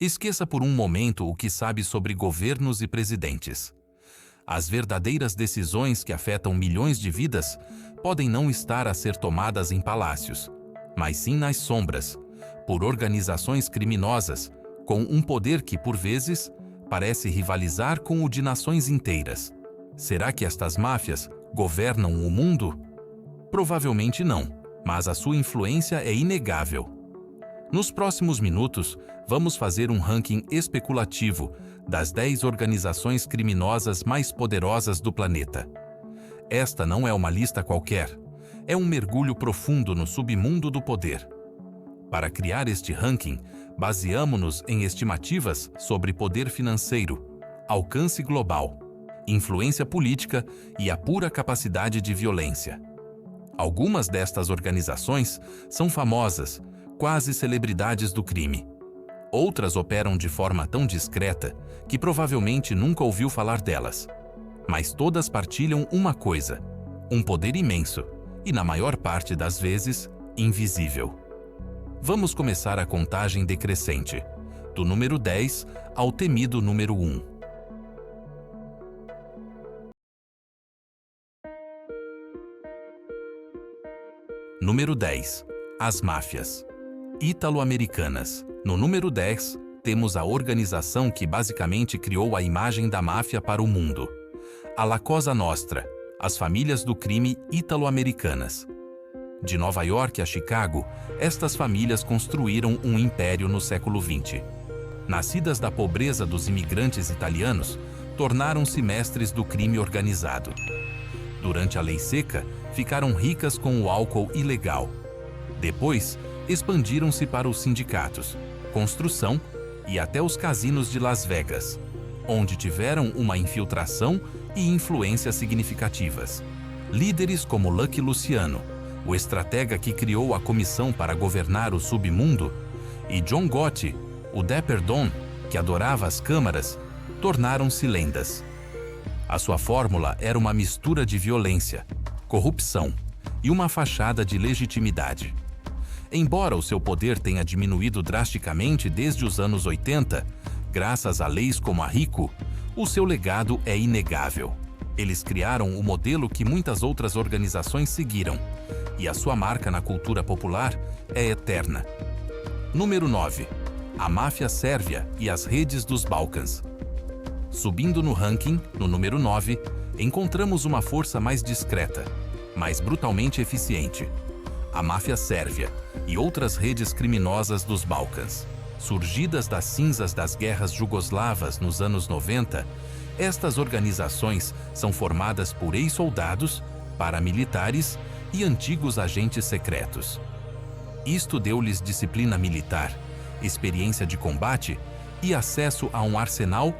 Esqueça por um momento o que sabe sobre governos e presidentes. As verdadeiras decisões que afetam milhões de vidas podem não estar a ser tomadas em palácios, mas sim nas sombras, por organizações criminosas, com um poder que, por vezes, parece rivalizar com o de nações inteiras. Será que estas máfias governam o mundo? Provavelmente não, mas a sua influência é inegável. Nos próximos minutos, vamos fazer um ranking especulativo das 10 organizações criminosas mais poderosas do planeta. Esta não é uma lista qualquer, é um mergulho profundo no submundo do poder. Para criar este ranking, baseamo-nos em estimativas sobre poder financeiro, alcance global, influência política e a pura capacidade de violência. Algumas destas organizações são famosas, quase celebridades do crime. Outras operam de forma tão discreta que provavelmente nunca ouviu falar delas. Mas todas partilham uma coisa: um poder imenso e, na maior parte das vezes, invisível. Vamos começar a contagem decrescente, do número 10 ao temido número 1. Número 10. As máfias ítalo-americanas. No número 10, temos a organização que basicamente criou a imagem da máfia para o mundo. A La Cosa Nostra, as famílias do crime ítalo-americanas. De Nova York a Chicago, estas famílias construíram um império no século XX. Nascidas da pobreza dos imigrantes italianos, tornaram-se mestres do crime organizado. Durante a Lei Seca, ficaram ricas com o álcool ilegal. Depois, expandiram-se para os sindicatos, construção e até os casinos de Las Vegas, onde tiveram uma infiltração e influência significativas. Líderes como Lucky Luciano, o estratega que criou a comissão para governar o submundo, e John Gotti, o Dapper Don, que adorava as câmaras, tornaram-se lendas. A sua fórmula era uma mistura de violência, corrupção e uma fachada de legitimidade. Embora o seu poder tenha diminuído drasticamente desde os anos 80, graças a leis como a RICO, o seu legado é inegável. Eles criaram o modelo que muitas outras organizações seguiram, e a sua marca na cultura popular é eterna. Número 9. A máfia sérvia e as redes dos Balcãs. Subindo no ranking, no número 9, encontramos uma força mais discreta, mas brutalmente eficiente: a máfia sérvia e outras redes criminosas dos Balcãs. Surgidas das cinzas das guerras jugoslavas nos anos 90, estas organizações são formadas por ex-soldados, paramilitares e antigos agentes secretos. Isto deu-lhes disciplina militar, experiência de combate e acesso a um arsenal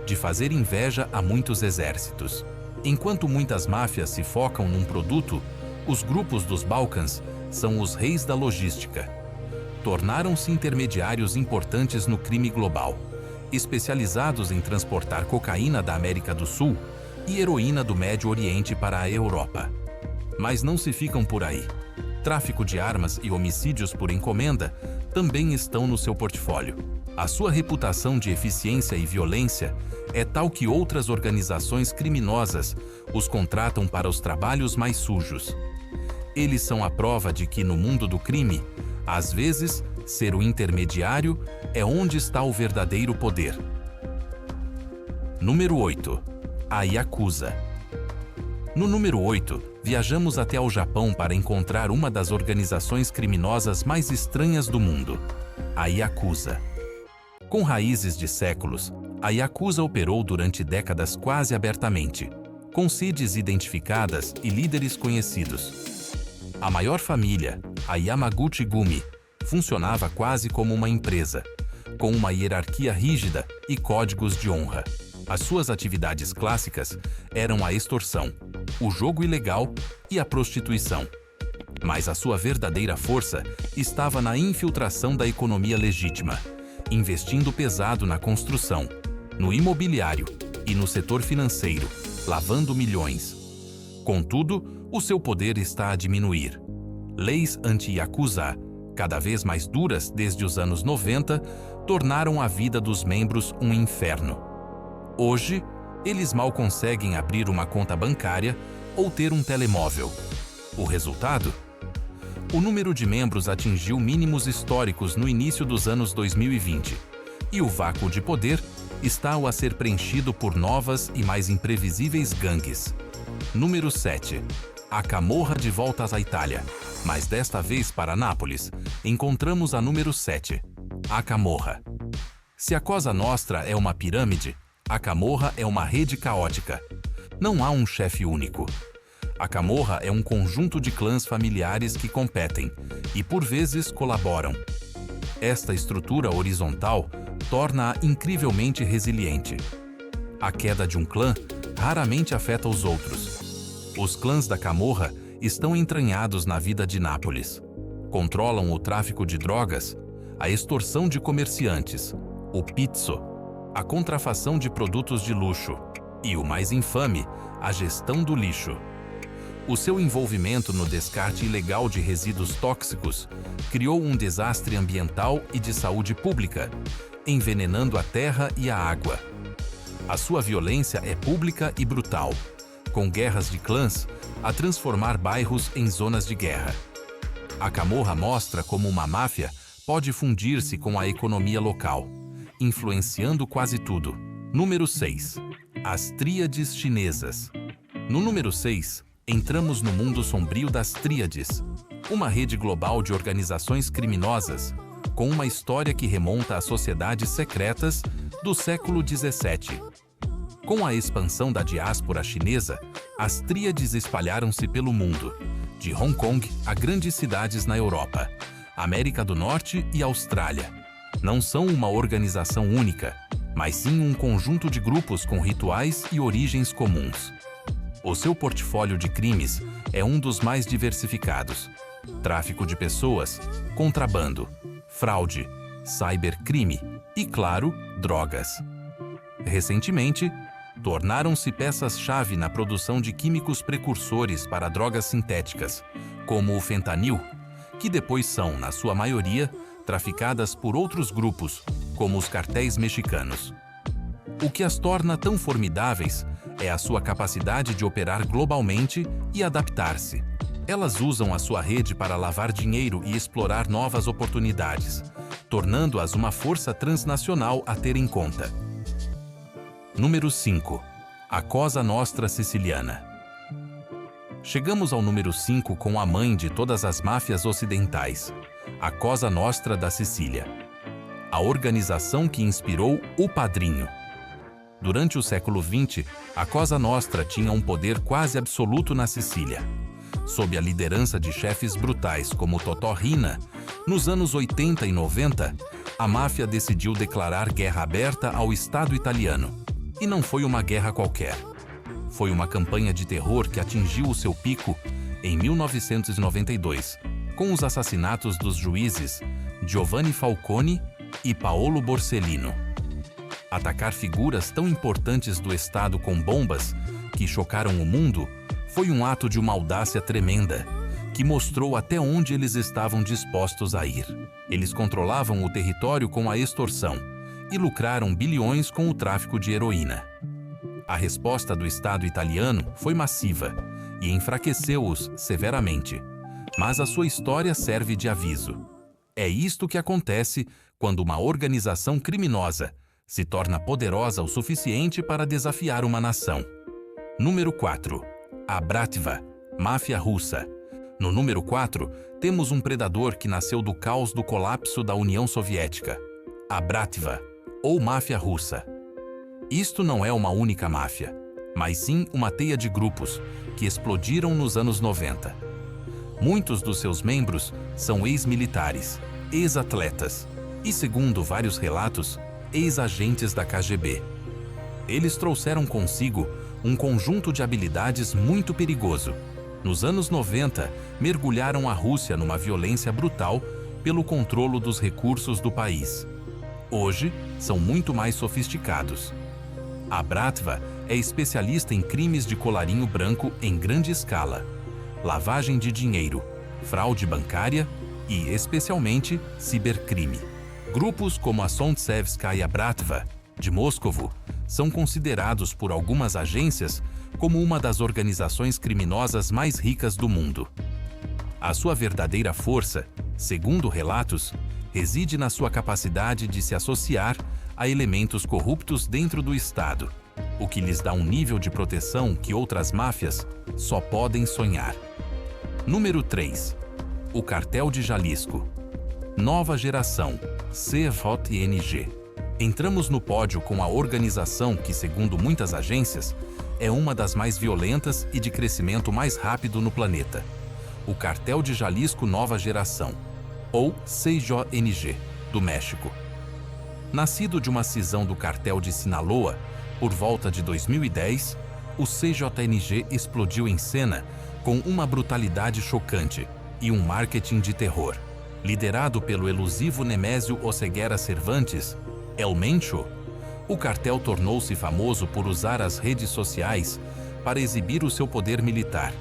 de fazer inveja a muitos exércitos. Enquanto muitas máfias se focam num produto, os grupos dos Balcãs são os reis da logística. Tornaram-se intermediários importantes no crime global, especializados em transportar cocaína da América do Sul e heroína do Médio Oriente para a Europa. Mas não se ficam por aí. Tráfico de armas e homicídios por encomenda também estão no seu portfólio. A sua reputação de eficiência e violência é tal que outras organizações criminosas os contratam para os trabalhos mais sujos. Eles são a prova de que, no mundo do crime, às vezes, ser o intermediário é onde está o verdadeiro poder. Número 8. A Yakuza. No número 8, viajamos até ao Japão para encontrar uma das organizações criminosas mais estranhas do mundo: a Yakuza. Com raízes de séculos, a Yakuza operou durante décadas quase abertamente, com sedes identificadas e líderes conhecidos. A maior família, a Yamaguchi-gumi, funcionava quase como uma empresa, com uma hierarquia rígida e códigos de honra. As suas atividades clássicas eram a extorsão, o jogo ilegal e a prostituição. Mas a sua verdadeira força estava na infiltração da economia legítima, investindo pesado na construção, no imobiliário e no setor financeiro, lavando milhões. Contudo, o seu poder está a diminuir. Leis anti-Yakuza, cada vez mais duras desde os anos 90, tornaram a vida dos membros um inferno. Hoje, eles mal conseguem abrir uma conta bancária ou ter um telemóvel. O resultado? O número de membros atingiu mínimos históricos no início dos anos 2020, e o vácuo de poder está a ser preenchido por novas e mais imprevisíveis gangues. Número 7. A Camorra de volta à Itália, mas desta vez para Nápoles, encontramos a número 7, a Camorra. Se a Cosa Nostra é uma pirâmide, a Camorra é uma rede caótica. Não há um chefe único. A Camorra é um conjunto de clãs familiares que competem e, por vezes, colaboram. Esta estrutura horizontal torna-a incrivelmente resiliente. A queda de um clã raramente afeta os outros. Os clãs da Camorra estão entranhados na vida de Nápoles. Controlam o tráfico de drogas, a extorsão de comerciantes, o pizzo, a contrafação de produtos de luxo e, o mais infame, a gestão do lixo. O seu envolvimento no descarte ilegal de resíduos tóxicos criou um desastre ambiental e de saúde pública, envenenando a terra e a água. A sua violência é pública e brutal, com guerras de clãs a transformar bairros em zonas de guerra. A Camorra mostra como uma máfia pode fundir-se com a economia local, influenciando quase tudo. Número 6. As Tríades Chinesas. No número 6, entramos no mundo sombrio das Tríades, uma rede global de organizações criminosas, com uma história que remonta a sociedades secretas do século XVII. Com a expansão da diáspora chinesa, as Tríades espalharam-se pelo mundo, de Hong Kong a grandes cidades na Europa, América do Norte e Austrália. Não são uma organização única, mas sim um conjunto de grupos com rituais e origens comuns. O seu portfólio de crimes é um dos mais diversificados: tráfico de pessoas, contrabando, fraude, cybercrime e, claro, drogas. Recentemente, tornaram-se peças-chave na produção de químicos precursores para drogas sintéticas, como o fentanil, que depois são, na sua maioria, traficadas por outros grupos, como os cartéis mexicanos. O que as torna tão formidáveis é a sua capacidade de operar globalmente e adaptar-se. Elas usam a sua rede para lavar dinheiro e explorar novas oportunidades, tornando-as uma força transnacional a ter em conta. Número 5. A Cosa Nostra Siciliana. Chegamos ao número 5 com a mãe de todas as máfias ocidentais, a Cosa Nostra da Sicília. A organização que inspirou O Padrinho. Durante o século XX, a Cosa Nostra tinha um poder quase absoluto na Sicília. Sob a liderança de chefes brutais como Totò Riina, nos anos 80 e 90, a máfia decidiu declarar guerra aberta ao Estado italiano. E não foi uma guerra qualquer. Foi uma campanha de terror que atingiu o seu pico em 1992, com os assassinatos dos juízes Giovanni Falcone e Paolo Borsellino. Atacar figuras tão importantes do Estado com bombas que chocaram o mundo foi um ato de uma audácia tremenda, que mostrou até onde eles estavam dispostos a ir. Eles controlavam o território com a extorsão e lucraram bilhões com o tráfico de heroína. A resposta do Estado italiano foi massiva e enfraqueceu-os severamente, mas a sua história serve de aviso. É isto que acontece quando uma organização criminosa se torna poderosa o suficiente para desafiar uma nação. Número 4. A Bratva, máfia russa. No número 4, temos um predador que nasceu do caos do colapso da União Soviética, a Bratva, ou máfia russa. Isto não é uma única máfia, mas sim uma teia de grupos que explodiram nos anos 90. Muitos dos seus membros são ex-militares, ex-atletas e, segundo vários relatos, ex-agentes da KGB. Eles trouxeram consigo um conjunto de habilidades muito perigoso. Nos anos 90, mergulharam a Rússia numa violência brutal pelo controle dos recursos do país. Hoje, são muito mais sofisticados. A Bratva é especialista em crimes de colarinho branco em grande escala, lavagem de dinheiro, fraude bancária e, especialmente, cibercrime. Grupos como a Solntsevskaya Bratva, de Moscovo, são considerados por algumas agências como uma das organizações criminosas mais ricas do mundo. A sua verdadeira força, segundo relatos, reside na sua capacidade de se associar a elementos corruptos dentro do Estado, o que lhes dá um nível de proteção que outras máfias só podem sonhar. Número 3. O Cartel de Jalisco. Nova geração, CFOTNG. Entramos no pódio com a organização que, segundo muitas agências, é uma das mais violentas e de crescimento mais rápido no planeta. O Cartel de Jalisco Nova Geração, ou CJNG, do México. Nascido de uma cisão do Cartel de Sinaloa, por volta de 2010, o CJNG explodiu em cena com uma brutalidade chocante e um marketing de terror. Liderado pelo elusivo Nemésio Oseguera Cervantes, El Mencho, o cartel tornou-se famoso por usar as redes sociais para exibir o seu poder militar,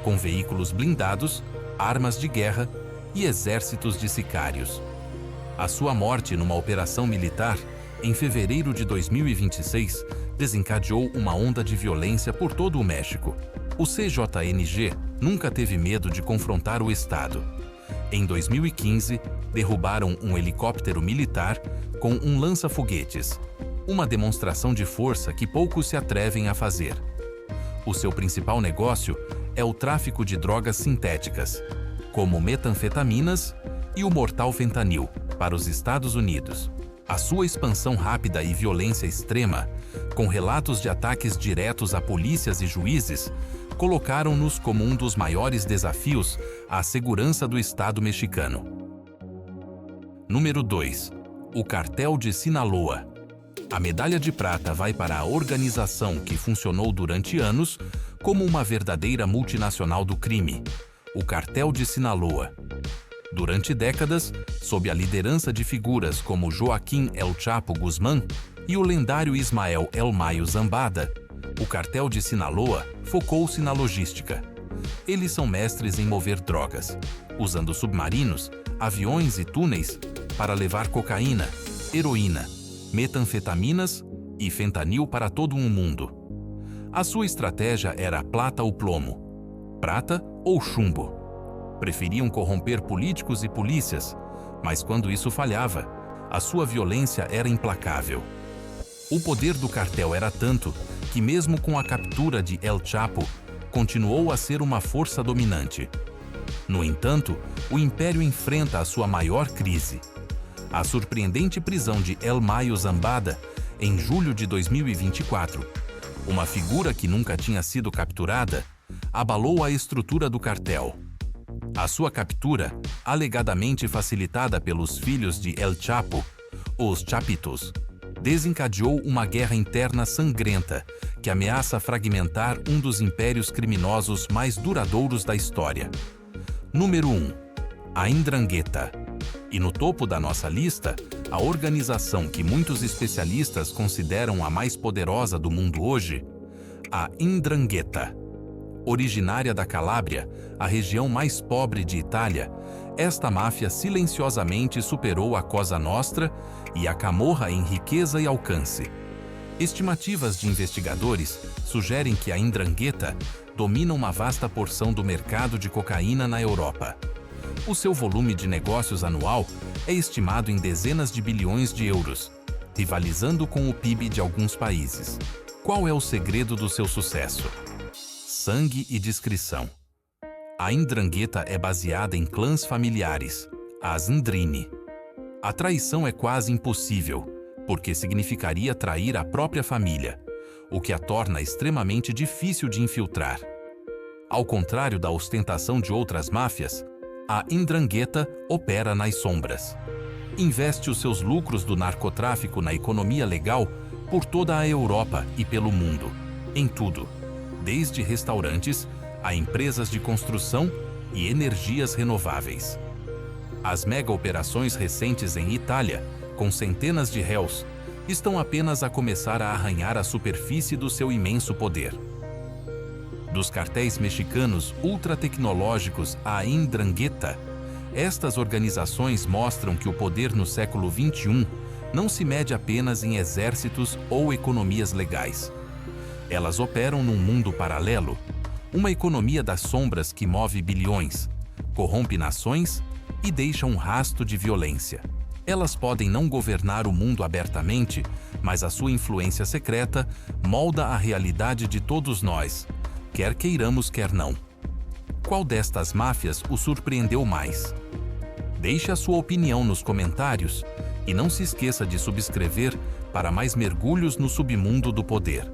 com veículos blindados, armas de guerra e exércitos de sicários. A sua morte numa operação militar, em fevereiro de 2026, desencadeou uma onda de violência por todo o México. O CJNG nunca teve medo de confrontar o Estado. Em 2015, derrubaram um helicóptero militar com um lança-foguetes, uma demonstração de força que poucos se atrevem a fazer. O seu principal negócio é o tráfico de drogas sintéticas, como metanfetaminas e o mortal fentanil, para os Estados Unidos. A sua expansão rápida e violência extrema, com relatos de ataques diretos a polícias e juízes, colocaram-nos como um dos maiores desafios à segurança do Estado mexicano. Número 2. O Cartel de Sinaloa. A medalha de prata vai para a organização que funcionou durante anos como uma verdadeira multinacional do crime, o Cartel de Sinaloa. Durante décadas, sob a liderança de figuras como Joaquim El Chapo Guzmán e o lendário Ismael El Mayo Zambada, o Cartel de Sinaloa focou-se na logística. Eles são mestres em mover drogas, usando submarinos, aviões e túneis para levar cocaína, heroína, metanfetaminas e fentanil para todo o mundo. A sua estratégia era prata ou plomo, prata ou chumbo. Preferiam corromper políticos e polícias, mas quando isso falhava, a sua violência era implacável. O poder do cartel era tanto que, mesmo com a captura de El Chapo, continuou a ser uma força dominante. No entanto, o império enfrenta a sua maior crise. A surpreendente prisão de El Mayo Zambada, em julho de 2024, uma figura que nunca tinha sido capturada, abalou a estrutura do cartel. A sua captura, alegadamente facilitada pelos filhos de El Chapo, os Chapitos, desencadeou uma guerra interna sangrenta que ameaça fragmentar um dos impérios criminosos mais duradouros da história. Número 1. A Ndrangheta. E no topo da nossa lista, a organização que muitos especialistas consideram a mais poderosa do mundo hoje, a Ndrangheta. Originária da Calábria, a região mais pobre de Itália, esta máfia silenciosamente superou a Cosa Nostra e a Camorra em riqueza e alcance. Estimativas de investigadores sugerem que a Ndrangheta domina uma vasta porção do mercado de cocaína na Europa. O seu volume de negócios anual é estimado em dezenas de bilhões de euros, rivalizando com o PIB de alguns países. Qual é o segredo do seu sucesso? Sangue e discrição. A Ndrangheta é baseada em clãs familiares, as Ndrini. A traição é quase impossível, porque significaria trair a própria família, o que a torna extremamente difícil de infiltrar. Ao contrário da ostentação de outras máfias, a Ndrangheta opera nas sombras. Investe os seus lucros do narcotráfico na economia legal por toda a Europa e pelo mundo, em tudo, desde restaurantes a empresas de construção e energias renováveis. As mega-operações recentes em Itália, com centenas de réus, estão apenas a começar a arranhar a superfície do seu imenso poder. Dos cartéis mexicanos ultratecnológicos à Ndrangheta, Estas organizações mostram que o poder no século XXI não se mede apenas em exércitos ou economias legais. Elas operam num mundo paralelo, uma economia das sombras que move bilhões, corrompe nações e deixa um rastro de violência. Elas podem não governar o mundo abertamente, mas a sua influência secreta molda a realidade de todos nós, quer queiramos, quer não. Qual destas máfias o surpreendeu mais? Deixe a sua opinião nos comentários e não se esqueça de subscrever para mais mergulhos no submundo do poder.